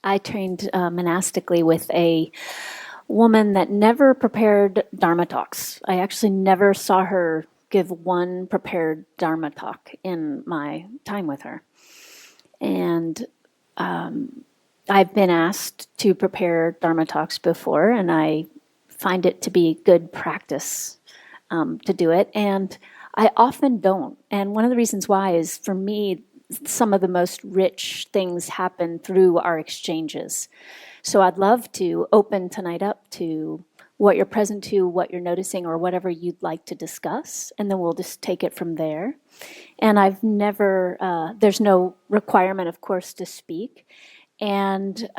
I trained monastically with a woman that never prepared Dharma talks. I actually never saw her give one prepared Dharma talk in my time with her. And I've been asked to prepare Dharma talks before, and I find it to be good practice to do it. And I often don't. And one of the reasons why is, for me, some of the most rich things happen through our exchanges. So I'd love to open tonight up to what you're present to, what you're noticing, or whatever you'd like to discuss, and then we'll just take it from there. And I've never, there's no requirement, of course, to speak. And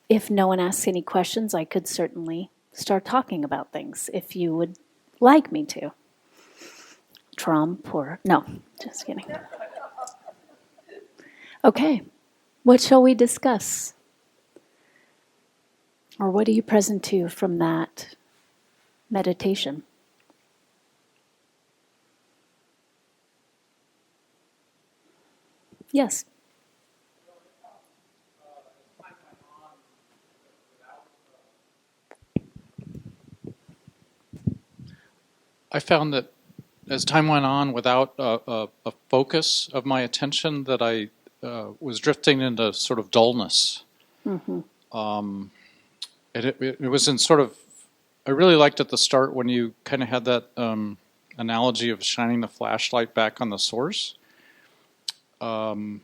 if no one asks any questions, I could certainly start talking about things if you would like me to. Trump or, no, just kidding. Okay, what shall we discuss? Or what are you present to from that meditation? Yes. I found that as time went on, without a focus of my attention, that I was drifting into sort of dullness. Mm-hmm. It was in sort of, I really liked at the start when you kind of had that analogy of shining the flashlight back on the source. But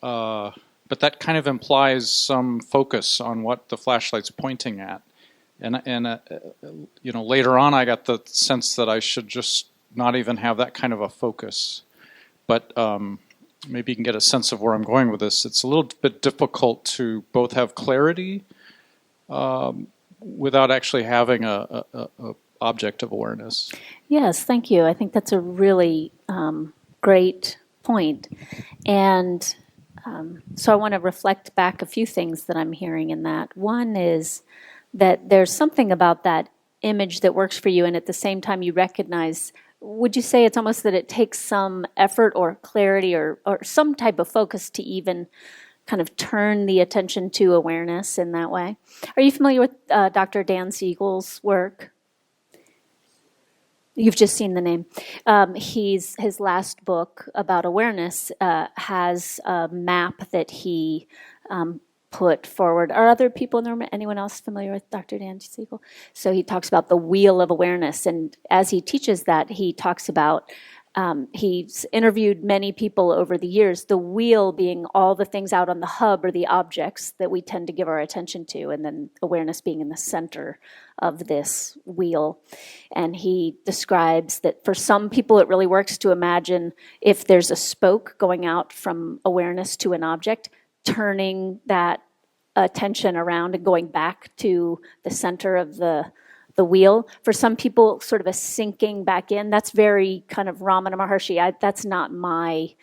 that kind of implies some focus on what the flashlight's pointing at. And later on I got the sense that I should just not even have that kind of a focus. But maybe you can get a sense of where I'm going with this. It's a little bit difficult to both have clarity without actually having a object of awareness. Yes, thank you. I think that's a really great point. And so I want to reflect back a few things that I'm hearing in that. One is that there's something about that image that works for you, and at the same time you recognize, would you say it's almost that it takes some effort or clarity or some type of focus to even kind of turn the attention to awareness in that way? Are you familiar with Dr. Dan Siegel's work? You've just seen the name. His last book about awareness has a map that he put forward. Are other people in the room, anyone else familiar with Dr. Dan Siegel? So he talks about the wheel of awareness, and as he teaches that, he talks about, he's interviewed many people over the years, the wheel being all the things out on the hub or the objects that we tend to give our attention to, and then awareness being in the center of this wheel. And he describes that for some people it really works to imagine if there's a spoke going out from awareness to an object, turning that attention around and going back to the center of the wheel. For some people, sort of a sinking back in. That's very kind of Ramana Maharshi. That's not my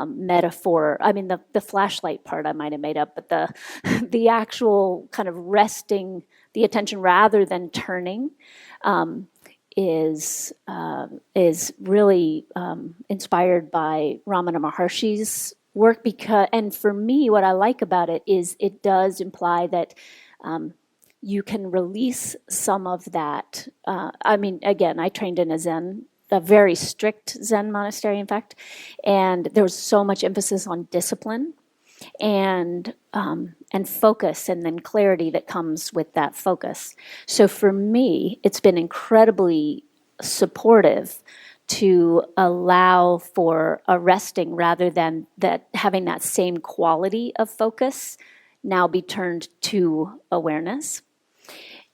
metaphor. I mean, the flashlight part I might have made up, but the actual kind of resting the attention rather than turning is really inspired by Ramana Maharshi's work, and for me, what I like about it is it does imply that you can release some of that. I mean, again, I trained in a very strict Zen monastery, in fact, and there was so much emphasis on discipline and focus, and then clarity that comes with that focus. So for me, it's been incredibly supportive to allow for a resting rather than that having that same quality of focus now be turned to awareness.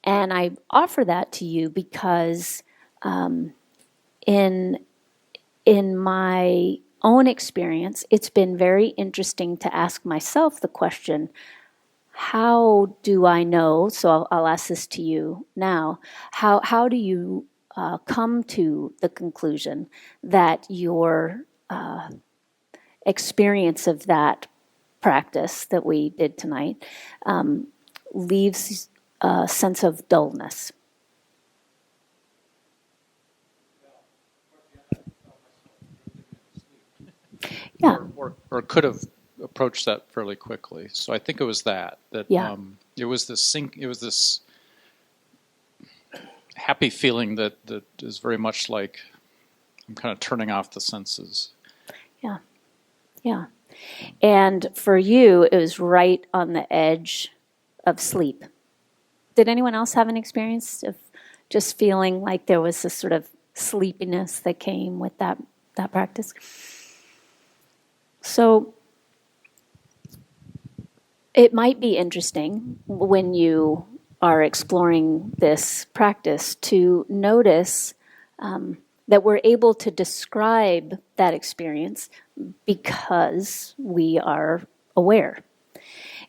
And I offer that to you because in my own experience, it's been very interesting to ask myself the question, how do I know, so I'll ask this to you now, how do you come to the conclusion that your experience of that practice that we did tonight leaves a sense of dullness? Yeah. Or could have approach that fairly quickly. So I think it was that Yeah. it was this happy feeling that is very much like I'm kind of turning off the senses. Yeah. Yeah. And for you, it was right on the edge of sleep. Did anyone else have an experience of just feeling like there was this sort of sleepiness that came with that practice? So it might be interesting when you are exploring this practice to notice that we're able to describe that experience because we are aware.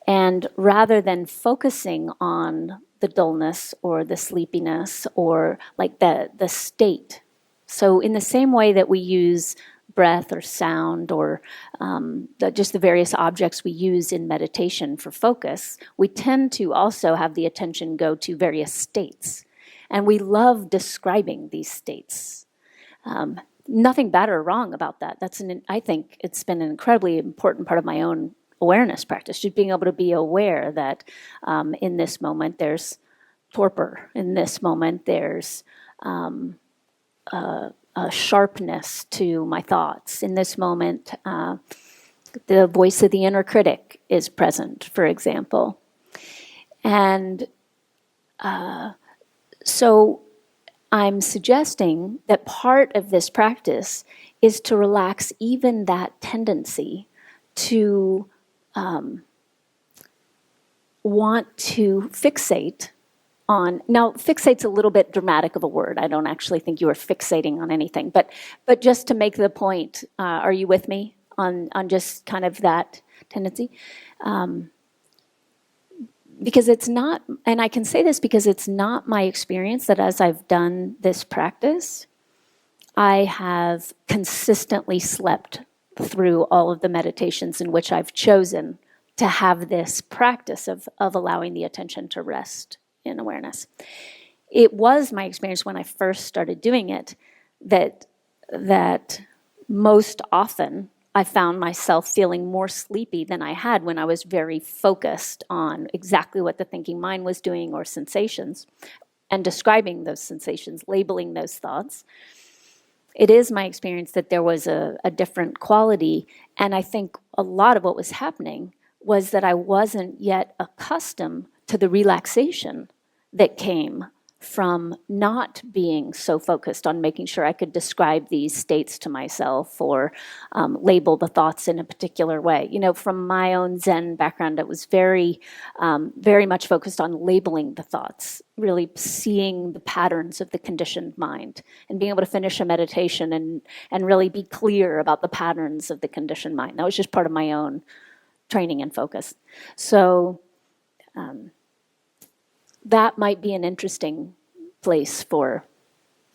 And rather than focusing on the dullness or the sleepiness or like the state. So in the same way that we use breath or sound or just the various objects we use in meditation for focus, we tend to also have the attention go to various states. And we love describing these states. Nothing bad or wrong about that. I think it's been an incredibly important part of my own awareness practice, just being able to be aware that in this moment there's torpor. In this moment there's a sharpness to my thoughts. In this moment, the voice of the inner critic is present, for example. And so I'm suggesting that part of this practice is to relax even that tendency to want to fixate on. Now, fixate's a little bit dramatic of a word. I don't actually think you are fixating on anything. But just to make the point, are you with me on just kind of that tendency? Because it's not, and I can say this because it's not my experience that as I've done this practice, I have consistently slept through all of the meditations in which I've chosen to have this practice of allowing the attention to rest in awareness. It was my experience when I first started doing it that most often I found myself feeling more sleepy than I had when I was very focused on exactly what the thinking mind was doing or sensations and describing those sensations, labeling those thoughts. It is my experience that there was a different quality, and I think a lot of what was happening was that I wasn't yet accustomed to the relaxation that came from not being so focused on making sure I could describe these states to myself or label the thoughts in a particular way. You know, from my own Zen background, it was very much focused on labeling the thoughts, really seeing the patterns of the conditioned mind and being able to finish a meditation and really be clear about the patterns of the conditioned mind. That was just part of my own training and focus. So that might be an interesting place for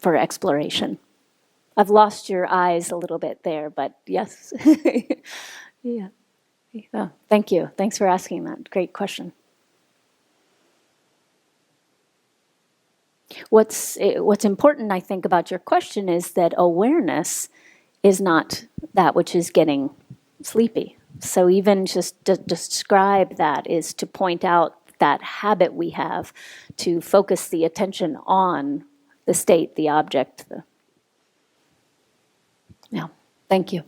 exploration. I've lost your eyes a little bit there, but yes. Yeah. Oh, thank you. Thanks for asking that. Great question. What's important, I think, about your question is that awareness is not that which is getting sleepy. So even just to describe that is to point out that habit we have to focus the attention on the state, the object. Yeah, thank you.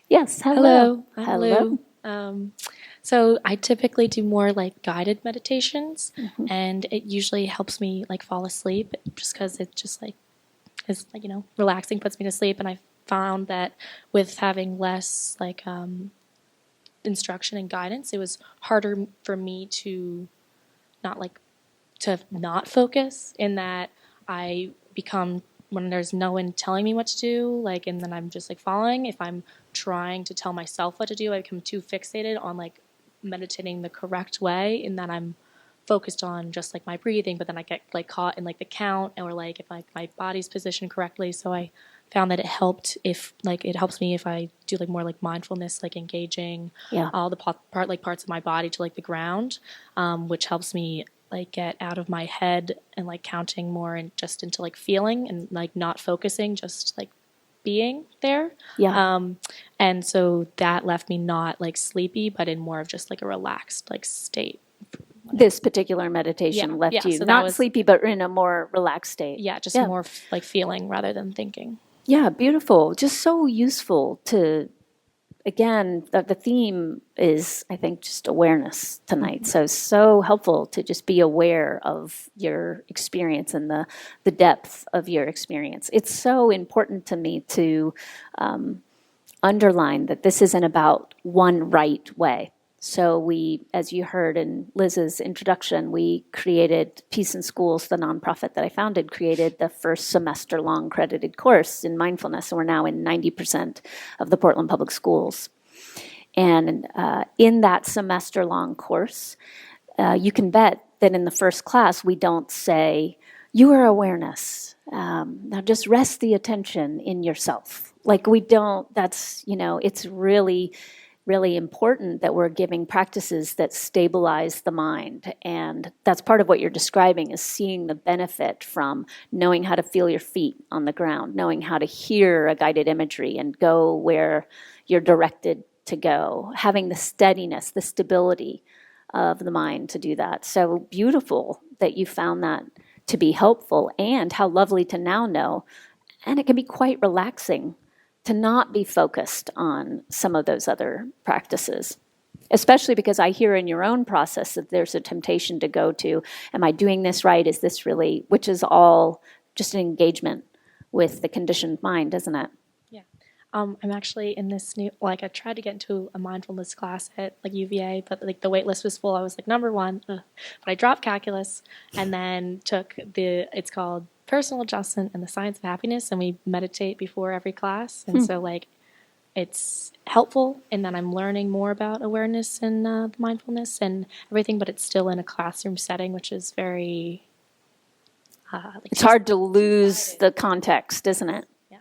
Yes, hello. Hello. So I typically do more like guided meditations, and it usually helps me like fall asleep just because it just like is like, relaxing, puts me to sleep. And I found that with having less like instruction and guidance, it was harder for me to not focus, in that I become, when there's no one telling me what to do, like, and then I'm just like following. If I'm trying to tell myself what to do, I become too fixated on like meditating the correct way, in that I'm focused on just like my breathing, but then I get like caught in like the count, or like if like my body's positioned correctly. So I found that it helps me if I do like more like mindfulness, like engaging all the parts of my body to like the ground, which helps me like get out of my head and like counting more and just into like feeling and like not focusing, just like being there. Yeah. And so that left me not like sleepy, but in more of just like a relaxed like state. This particular meditation Yeah, left yeah, you so that not was- sleepy, but in a more relaxed state. Yeah, just Yeah. more like feeling rather than thinking. Yeah, beautiful. Just so useful to, again, the theme is, I think, just awareness tonight. So helpful to just be aware of your experience and the depth of your experience. It's so important to me to underline that this isn't about one right way. So we, as you heard in Liz's introduction, we created Peace in Schools, the nonprofit that I founded, created the first semester-long credited course in mindfulness, and we're now in 90% of the Portland Public Schools. And in that semester-long course, you can bet that in the first class we don't say, "You are awareness. Now just rest the attention in yourself." Like we don't. That's it's really really important that we're giving practices that stabilize the mind. And that's part of what you're describing is seeing the benefit from knowing how to feel your feet on the ground, knowing how to hear a guided imagery and go where you're directed to go, having the steadiness, the stability of the mind to do that. So beautiful that you found that to be helpful, and how lovely to now know. And it can be quite relaxing to not be focused on some of those other practices, especially because I hear in your own process that there's a temptation to go to, am I doing this right? Is this really, which is all just an engagement with the conditioned mind, isn't it? Yeah. I'm actually in this new, like I tried to get into a mindfulness class at like UVA, but like the wait list was full. I was like number one, but I dropped calculus and then took it's called Personal Adjustment and the Science of Happiness, and we meditate before every class. And so like it's helpful, and then I'm learning more about awareness and mindfulness and everything, but it's still in a classroom setting, which is very It's hard to lose the context, isn't it? Yeah.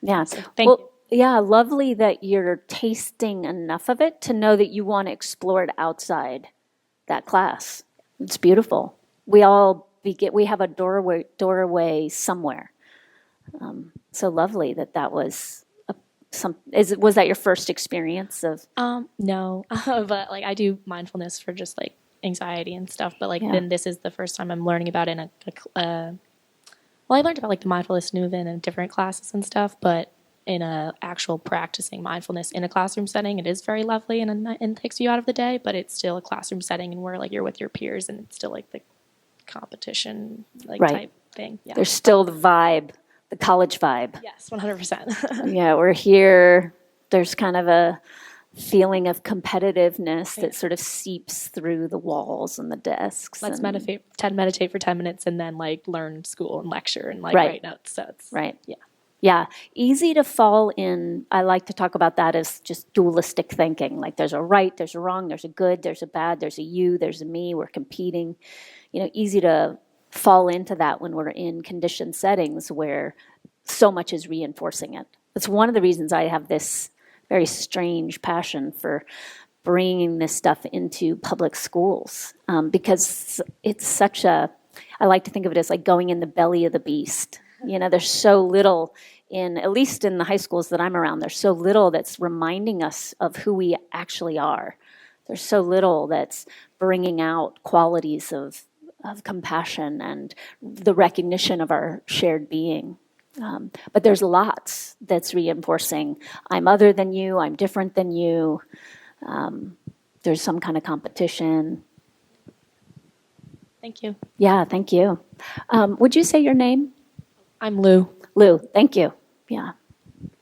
Yeah. So thank you. Yeah, lovely that you're tasting enough of it to know that you want to explore it outside that class. It's beautiful. We have a doorway somewhere. So lovely that was was that your first experience of? No, but like I do mindfulness for just like anxiety and stuff. But like then this is the first time I'm learning about it in well, I learned about like the mindfulness movement and different classes and stuff, but in a actual practicing mindfulness in a classroom setting, it is very lovely and takes you out of the day. But it's still a classroom setting, and where like you're with your peers, and it's still like the competition like type thing. Yeah. There's still the vibe, the college vibe. Yes, 100%. Yeah, we're here. There's kind of a feeling of competitiveness that sort of seeps through the walls and the desks. Let's meditate for 10 minutes and then like learn school and lecture and like Right. write notes. So it's Right. Yeah, easy to fall in. I like to talk about that as just dualistic thinking. Like there's a right, there's a wrong, there's a good, there's a bad, there's a you, there's a me, we're competing. Easy to fall into that when we're in conditioned settings where so much is reinforcing it. It's one of the reasons I have this very strange passion for bringing this stuff into public schools, because it's such I like to think of it as like going in the belly of the beast. There's so little at least in the high schools that I'm around, there's so little that's reminding us of who we actually are. There's so little that's bringing out qualities of compassion and the recognition of our shared being. But there's lots that's reinforcing, I'm other than you, I'm different than you. There's some kind of competition. Thank you. Yeah, thank you. Would you say your name? I'm Lou. Lou, thank you. Yeah.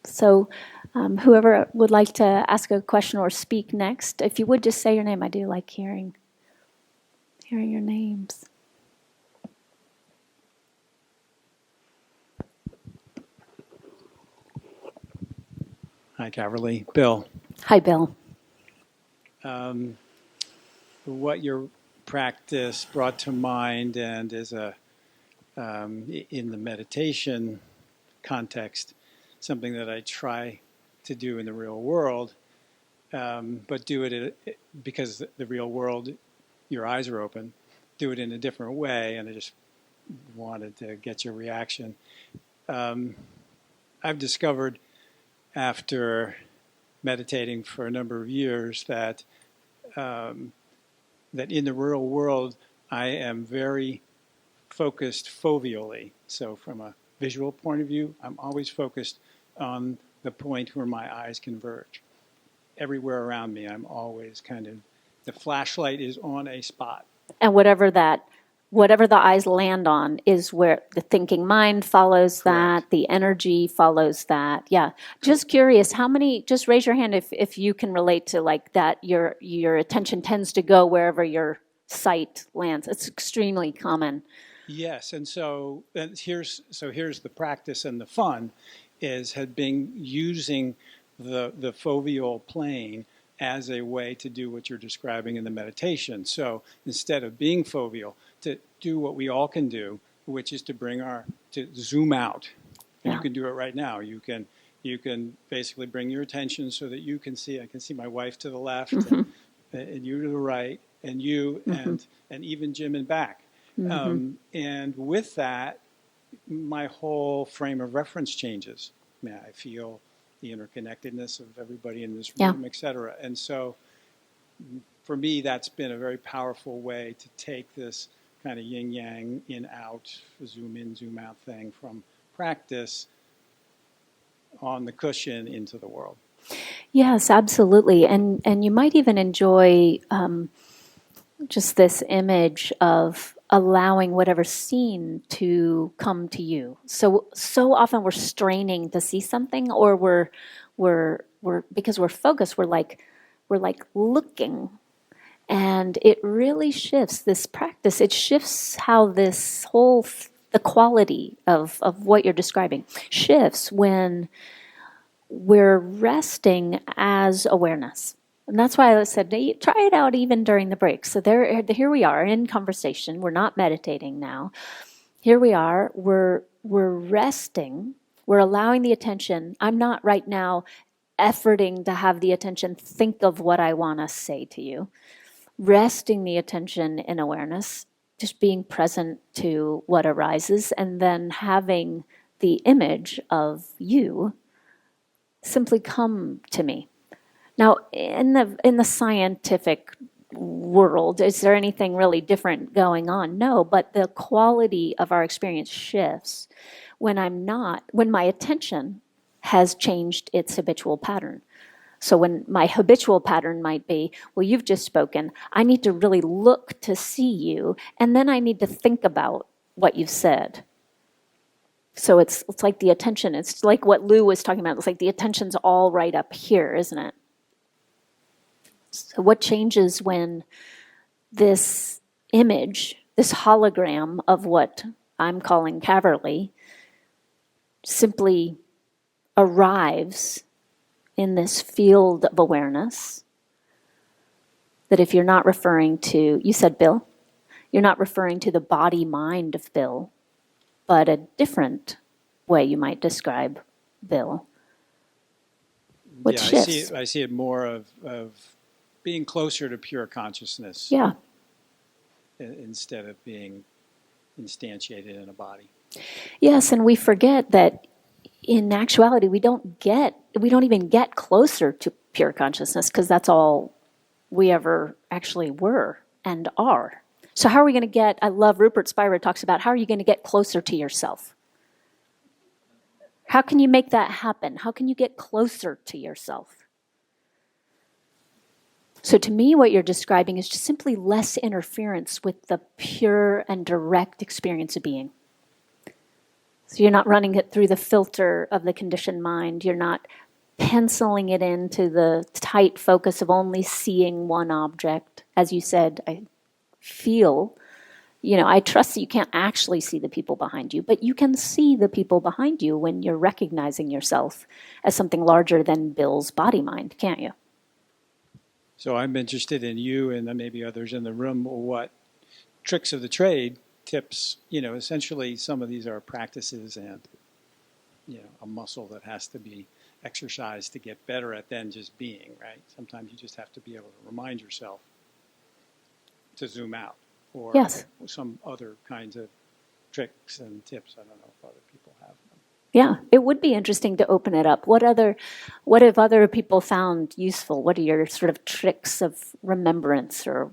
So whoever would like to ask a question or speak next, if you would just say your name. I do like hearing your names. Hi, Caverly. Bill. Hi, Bill. What your practice brought to mind, and as in the meditation context, something that I try to do in the real world, but do it because the real world, your eyes are open, do it in a different way, and I just wanted to get your reaction. I've discovered after meditating for a number of years that that in the real world I am very focused foveally. So from a visual point of view, I'm always focused on the point where my eyes converge. Everywhere around me, I'm always the flashlight is on a spot. And whatever the eyes land on is where the thinking mind follows Correct. that, the energy follows that. Yeah. Just curious, just raise your hand if you can relate to like that, your attention tends to go wherever your sight lands. It's extremely common. Yes, and here's the practice and the fun had been using the foveal plane as a way to do what you're describing in the meditation. So instead of being foveal, to do what we all can do, which is to zoom out. And Yeah. you can do it right now. You can basically bring your attention so that you can see. I can see my wife to the left, and you to the right, and you and even Jim and back. And with that, my whole frame of reference changes. I feel the interconnectedness of everybody in this room, et cetera. And so for me, that's been a very powerful way to take this kind of yin-yang, in-out, zoom in, zoom out thing from practice on the cushion into the world. Yes, absolutely. And you might even enjoy just this image of allowing whatever's seen to come to you. So often we're straining to see something, or we're because we're focused, we're like looking. And it really shifts this practice. It shifts how the quality of what you're describing shifts when we're resting as awareness. And that's why I said, try it out even during the break. So here we are in conversation. We're not meditating now. Here we are. We're resting. We're allowing the attention. I'm not right now efforting to have the attention think of what I want to say to you. Resting the attention in awareness, just being present to what arises, and then having the image of you simply come to me. Now, in the scientific world, is there anything really different going on? No, but the quality of our experience shifts when my attention has changed its habitual pattern. So when my habitual pattern might be, well, you've just spoken, I need to really look to see you, and then I need to think about what you've said. So it's like the attention, it's like what Lou was talking about, it's like the attention's all right up here, isn't it? So what changes when this image, this hologram of what I'm calling Caverly, simply arrives in this field of awareness, that if you're not referring to, you said Bill, you're not referring to the body-mind of Bill, but a different way you might describe Bill. What shifts? I see it more of being closer to pure consciousness. Yeah. Instead of being instantiated in a body. Yes, and we forget that in actuality we don't even get closer to pure consciousness, because that's all we ever actually were and are. So how are we going to I love Rupert Spira talks about, how are you going to get closer to yourself? How can you make that happen? How can you get closer to yourself? So to me, what you're describing is just simply less interference with the pure and direct experience of being. So you're not running it through the filter of the conditioned mind. You're not penciling it into the tight focus of only seeing one object. As you said, I feel, I trust that you can't actually see the people behind you, but you can see the people behind you when you're recognizing yourself as something larger than Bill's body-mind, can't you? So I'm interested in you and maybe others in the room, what tricks of the trade, tips, essentially some of these are practices and, a muscle that has to be exercised to get better at than just being, right? Sometimes you just have to be able to remind yourself to zoom out, or some other kinds of tricks and tips. I don't know if other people have them. Yeah, it would be interesting to open it up. What have other people found useful? What are your sort of tricks of remembrance, or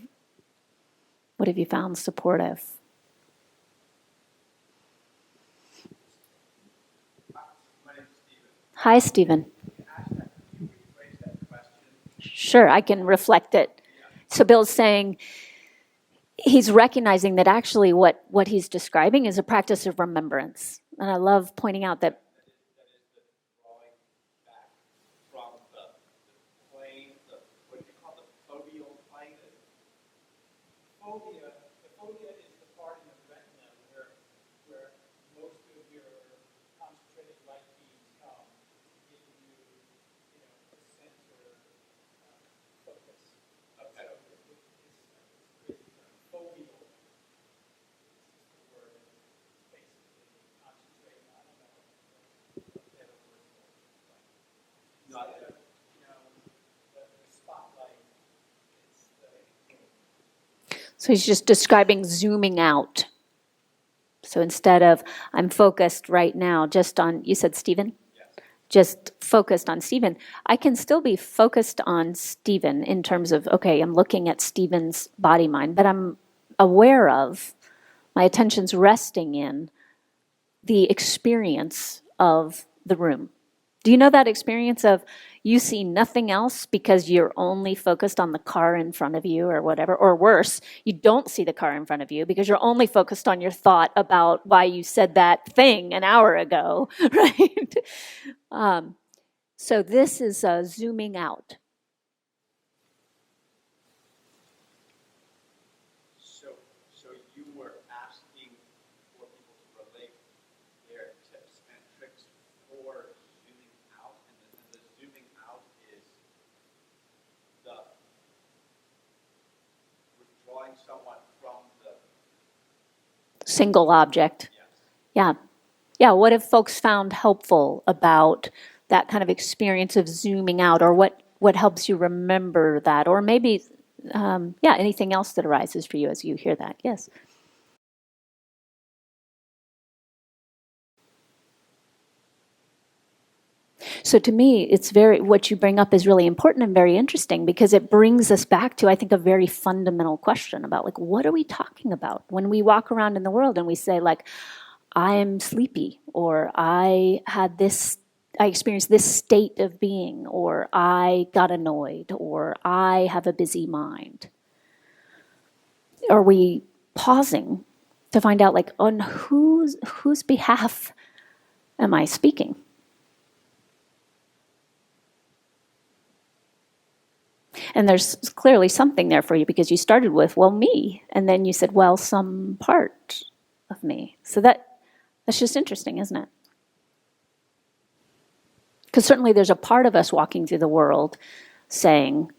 what have you found supportive? Hi, Stephen. Sure, I can reflect it. So Bill's saying he's recognizing that actually what he's describing is a practice of remembrance. And I love pointing out that so he's just describing zooming out. So instead of, I'm focused right now just on, you said Stephen? Yes. Just focused on Stephen. I can still be focused on Stephen in terms of, okay, I'm looking at Stephen's body mind, but I'm aware of, my attention's resting in the experience of the room. Do you know that experience of you see nothing else because you're only focused on the car in front of you or whatever, or worse, you don't see the car in front of you because you're only focused on your thought about why you said that thing an hour ago, right? So this is zooming out. So you were asking for people to relate their tips and tricks for zooming out, and the zooming out is the withdrawing someone from the Single object. yes. Yeah. Yeah, what have folks found helpful about that kind of experience of zooming out, or what helps you remember that, or maybe, anything else that arises for you as you hear that? Yes. So to me, it's what you bring up is really important and very interesting because it brings us back to, I think, a very fundamental question about, like, what are we talking about when we walk around in the world and we say, like, I'm sleepy, or I experienced this state of being, or I got annoyed, or I have a busy mind. Are we pausing to find out, like, on whose behalf am I speaking? And there's clearly something there for you because you started with, well, me, and then you said, well, some part of me. So that's just interesting, isn't it? Because certainly there's a part of us walking through the world saying,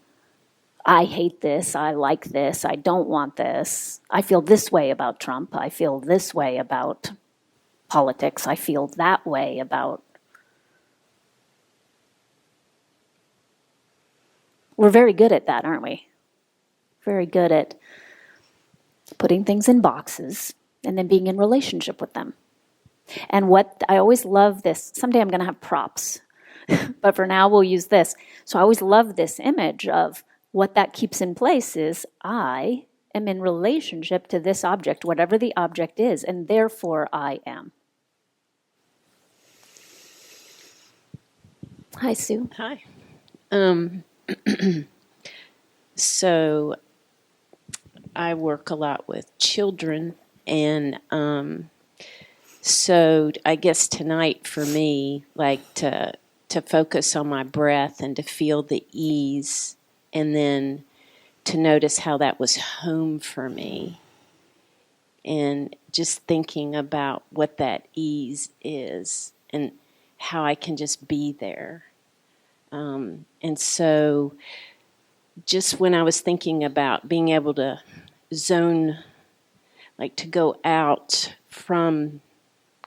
I hate this, I like this, I don't want this, I feel this way about Trump, I feel this way about politics, I feel that way about... We're very good at that, aren't we? Very good at putting things in boxes and then being in relationship with them. And what I always love this, someday I'm going to have props, but for now we'll use this. So I always love this image of what that keeps in place is I am in relationship to this object, whatever the object is, and therefore I am. Hi, Sue. Hi. So I work a lot with children, and so I guess tonight for me, like to focus on my breath and to feel the ease, and then to notice how that was home for me, and just thinking about what that ease is and how I can just be there. And so just when I was thinking about being able to zone, like to go out from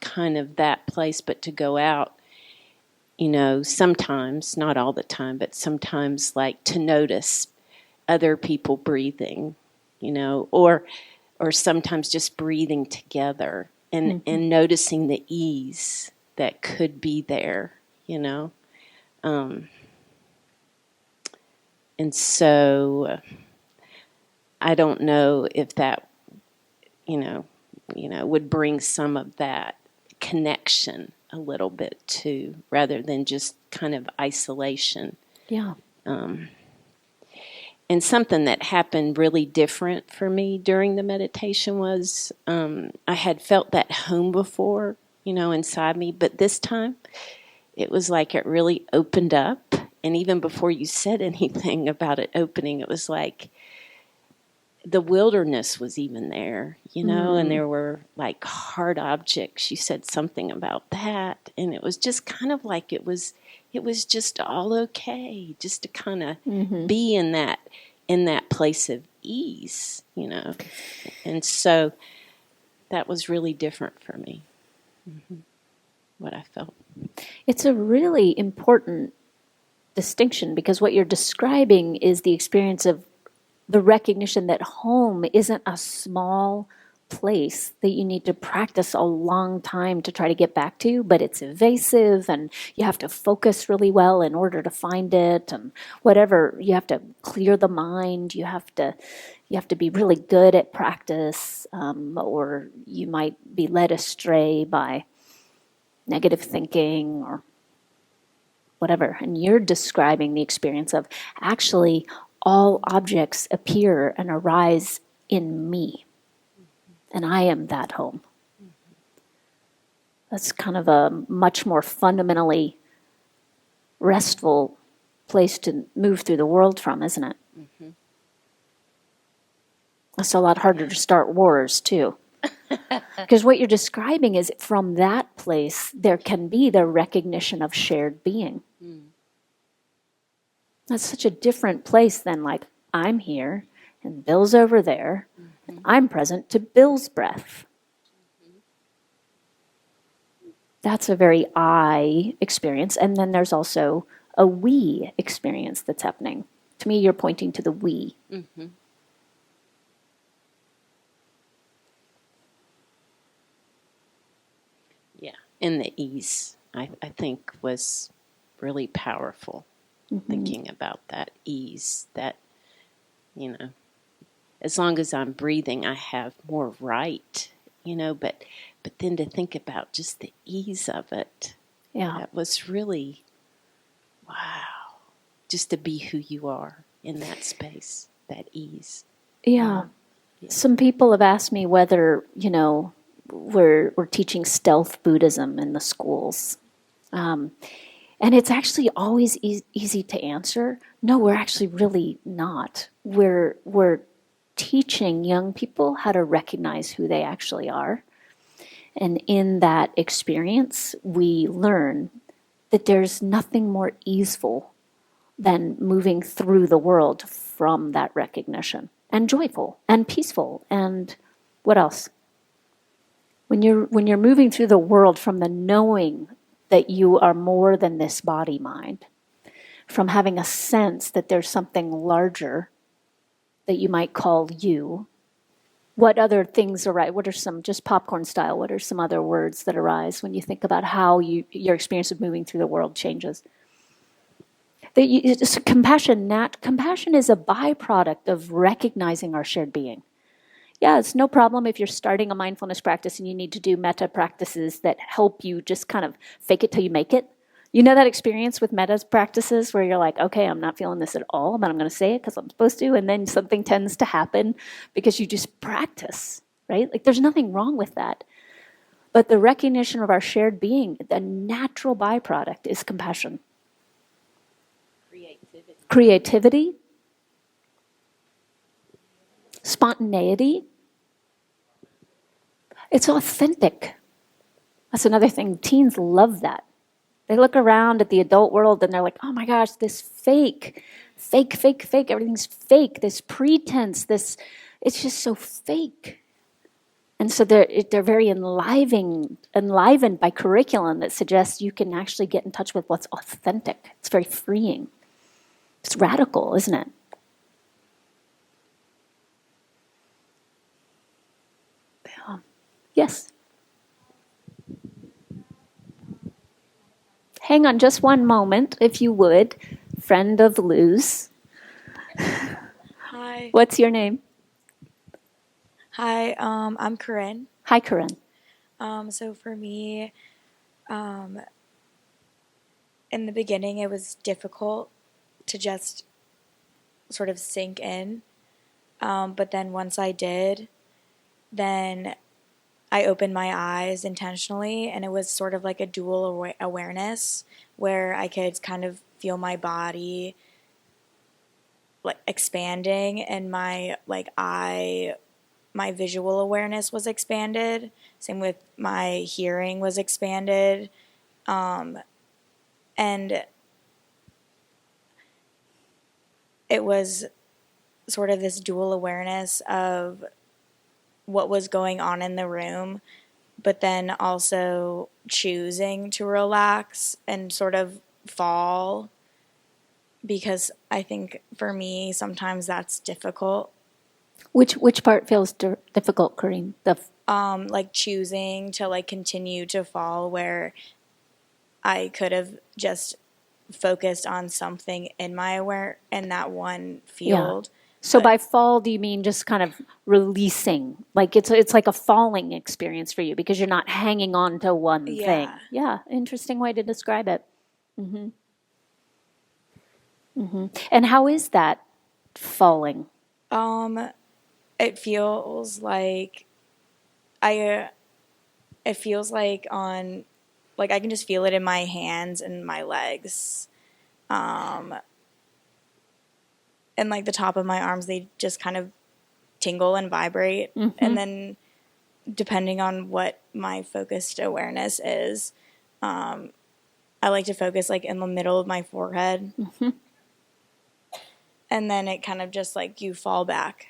kind of that place, but to go out, sometimes, not all the time, but sometimes like to notice other people breathing, or sometimes just breathing together and noticing the ease that could be there, and so I don't know if that, would bring some of that connection a little bit too, rather than just kind of isolation. Yeah. And something that happened really different for me during the meditation was I had felt that home before, inside me, but this time it was like it really opened up. And even before you said anything about it opening, it was like the wilderness was even there, and there were like hard objects. You said something about that. And it was just kind of like it was just all okay, just to kind of be in that place of ease, And so that was really different for me, what I felt. It's a really important distinction, because what you're describing is the experience of the recognition that home isn't a small place that you need to practice a long time to try to get back to, but it's evasive and you have to focus really well in order to find it, and whatever, you have to clear the mind, you have to be really good at practice, or you might be led astray by negative thinking or whatever. And you're describing the experience of actually all objects appear and arise in me, and I am that home. That's kind of a much more fundamentally restful place to move through the world from, isn't it? That's a lot harder to start wars, too. Because what you're describing is from that place, there can be the recognition of shared being. That's such a different place than like, I'm here and Bill's over there and I'm present to Bill's breath. That's a very I experience. And then there's also a we experience that's happening. To me, you're pointing to the we. Yeah, and the ease, I think, was really powerful. Thinking about that ease, that, as long as I'm breathing, I have more right, but then to think about just the ease of it, that was really, wow, just to be who you are in that space, that ease. Yeah. Some people have asked me whether, we're teaching stealth Buddhism in the schools. And it's actually always easy to answer. No, we're actually really not. We're teaching young people how to recognize who they actually are. And in that experience, we learn that there's nothing more easeful than moving through the world from that recognition, and joyful and peaceful. And what else? When you're moving through the world from the knowing that you are more than this body mind, from having a sense that there's something larger that you might call you. What other things arise? What are some, just popcorn style, what are some other words that arise when you think about how your experience of moving through the world changes? Compassion is a byproduct of recognizing our shared being. Yeah, it's no problem if you're starting a mindfulness practice and you need to do metta practices that help you just kind of fake it till you make it. You know that experience with metta practices where you're like, okay, I'm not feeling this at all, but I'm going to say it because I'm supposed to, and then something tends to happen because you just practice, right? Like there's nothing wrong with that. But the recognition of our shared being, the natural byproduct is compassion. Creativity. Spontaneity. It's authentic. That's another thing. Teens love that. They look around at the adult world and they're like, oh my gosh, this fake, everything's fake, this pretense, it's just so fake. And so they're very enlivened by curriculum that suggests you can actually get in touch with what's authentic. It's very freeing. It's radical, isn't it? Yes. hang on just one moment, if you would. Friend of Lou's. Hi. What's your name? Hi, I'm Corinne. Hi, Corinne. So for me, in the beginning, it was difficult to just sort of sink in. But then once I did, then I opened my eyes intentionally, and it was sort of like a dual awareness where I could kind of feel my body like expanding, and my visual awareness was expanded. Same with my hearing was expanded. And it was sort of this dual awareness of what was going on in the room, but then also choosing to relax and sort of fall, because I think for me sometimes that's difficult. Which part feels difficult, Corinne? Like choosing to like continue to fall where I could have just focused on something in that one field. Yeah. So by fall, do you mean just kind of releasing? Like it's like a falling experience for you because you're not hanging on to one thing. Yeah, interesting way to describe it. Mm-hmm. Mm-hmm. And how is that falling? It feels like I can just feel it in my hands and my legs. And like the top of my arms, they just kind of tingle and vibrate. Mm-hmm. And then depending on what my focused awareness is, I like to focus like in the middle of my forehead. Mm-hmm. And then it kind of just like you fall back.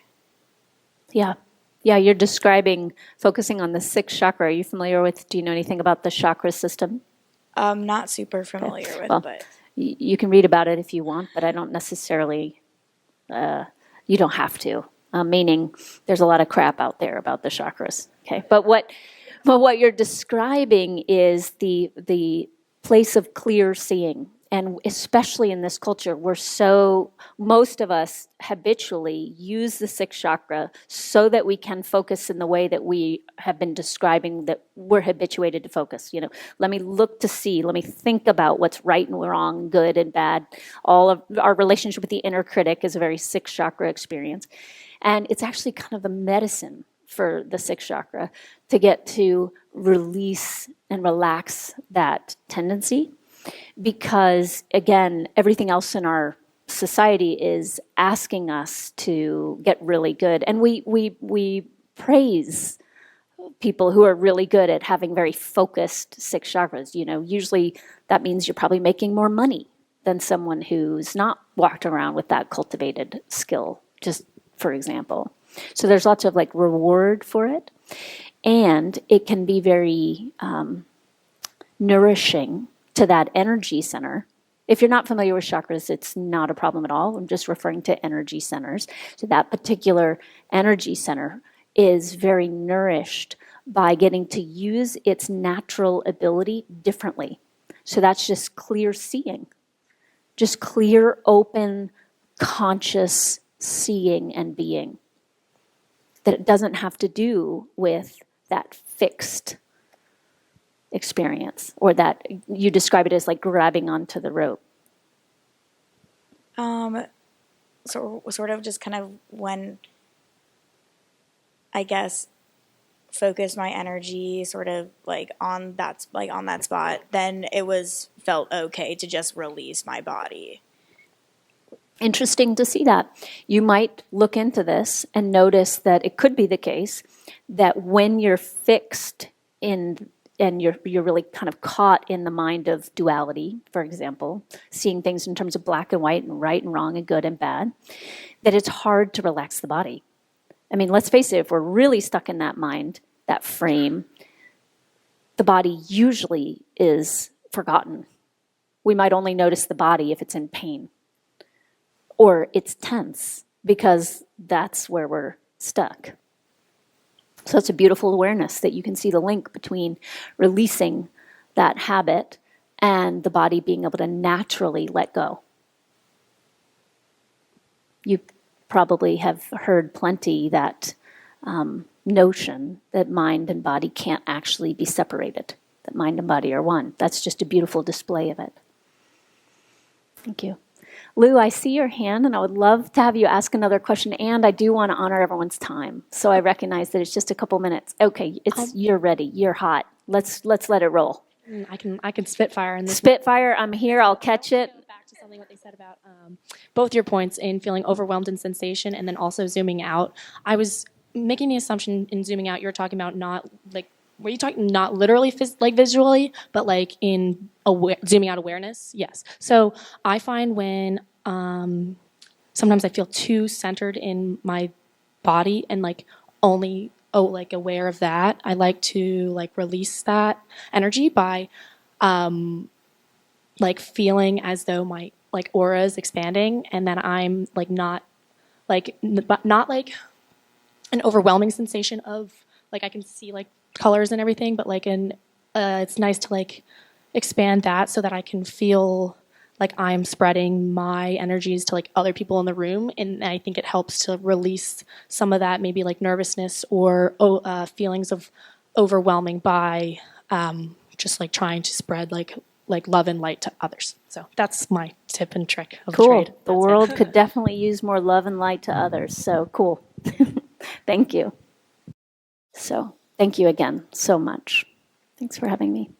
Yeah. Yeah, you're describing focusing on the sixth chakra. Are you familiar with, do you know anything about the chakra system? Not super familiar with, well, but you can read about it if you want, but I don't necessarily, you don't have to, meaning there's a lot of crap out there about the chakras. Okay. But what you're describing is the place of clear seeing. And especially in this culture, most of us habitually use the sixth chakra so that we can focus in the way that we have been describing that we're habituated to focus. Let me look to see, let me think about what's right and wrong, good and bad. All of our relationship with the inner critic is a very sixth chakra experience. And it's actually kind of a medicine for the sixth chakra to get to release and relax that tendency. Because, again, everything else in our society is asking us to get really good. And we praise people who are really good at having very focused six chakras. Usually that means you're probably making more money than someone who's not walked around with that cultivated skill, just for example. So there's lots of like reward for it. And it can be very nourishing to that energy center. If you're not familiar with chakras, it's not a problem at all. I'm just referring to energy centers. So that particular energy center is very nourished by getting to use its natural ability differently. So that's just clear seeing. Just clear, open, conscious seeing and being. That it doesn't have to do with that fixed experience, or that you describe it as like grabbing onto the rope. So sort of just kind of when I guess focus my energy sort of like on that spot, then it felt okay to just release my body. Interesting to see that. You might look into this and notice that it could be the case that when you're fixed in and you're really kind of caught in the mind of duality, for example, seeing things in terms of black and white and right and wrong and good and bad, that it's hard to relax the body. I mean, let's face it, if we're really stuck in that mind, that frame, the body usually is forgotten. We might only notice the body if it's in pain or it's tense, because that's where we're stuck. So it's a beautiful awareness that you can see the link between releasing that habit and the body being able to naturally let go. You probably have heard plenty that notion that mind and body can't actually be separated, that mind and body are one. That's just a beautiful display of it. Thank you. Lou, I see your hand, and I would love to have you ask another question, and I do want to honor everyone's time. So I recognize that it's just a couple minutes. Okay, you're ready. You're hot. Let's let it roll. I can spitfire in this. Spitfire, I'm here. I'll catch it. Back to something what they said about both your points in feeling overwhelmed in sensation and then also zooming out. I was making the assumption in zooming out, you're talking about not like, were you talking not literally like visually, but like in zooming out awareness? Yes. So I find when sometimes I feel too centered in my body and like only like aware of that, I like to like release that energy by like feeling as though my like aura is expanding, and then I'm like not like an overwhelming sensation of like I can see like colors and everything, but like it's nice to like expand that so that I can feel like I'm spreading my energies to like other people in the room, and I think it helps to release some of that maybe like nervousness or feelings of overwhelming by just like trying to spread like love and light to others. So that's my tip and trick of the trade. The world could definitely use more love and light to others. So cool. Thank you. So thank you again so much. Thanks for having me.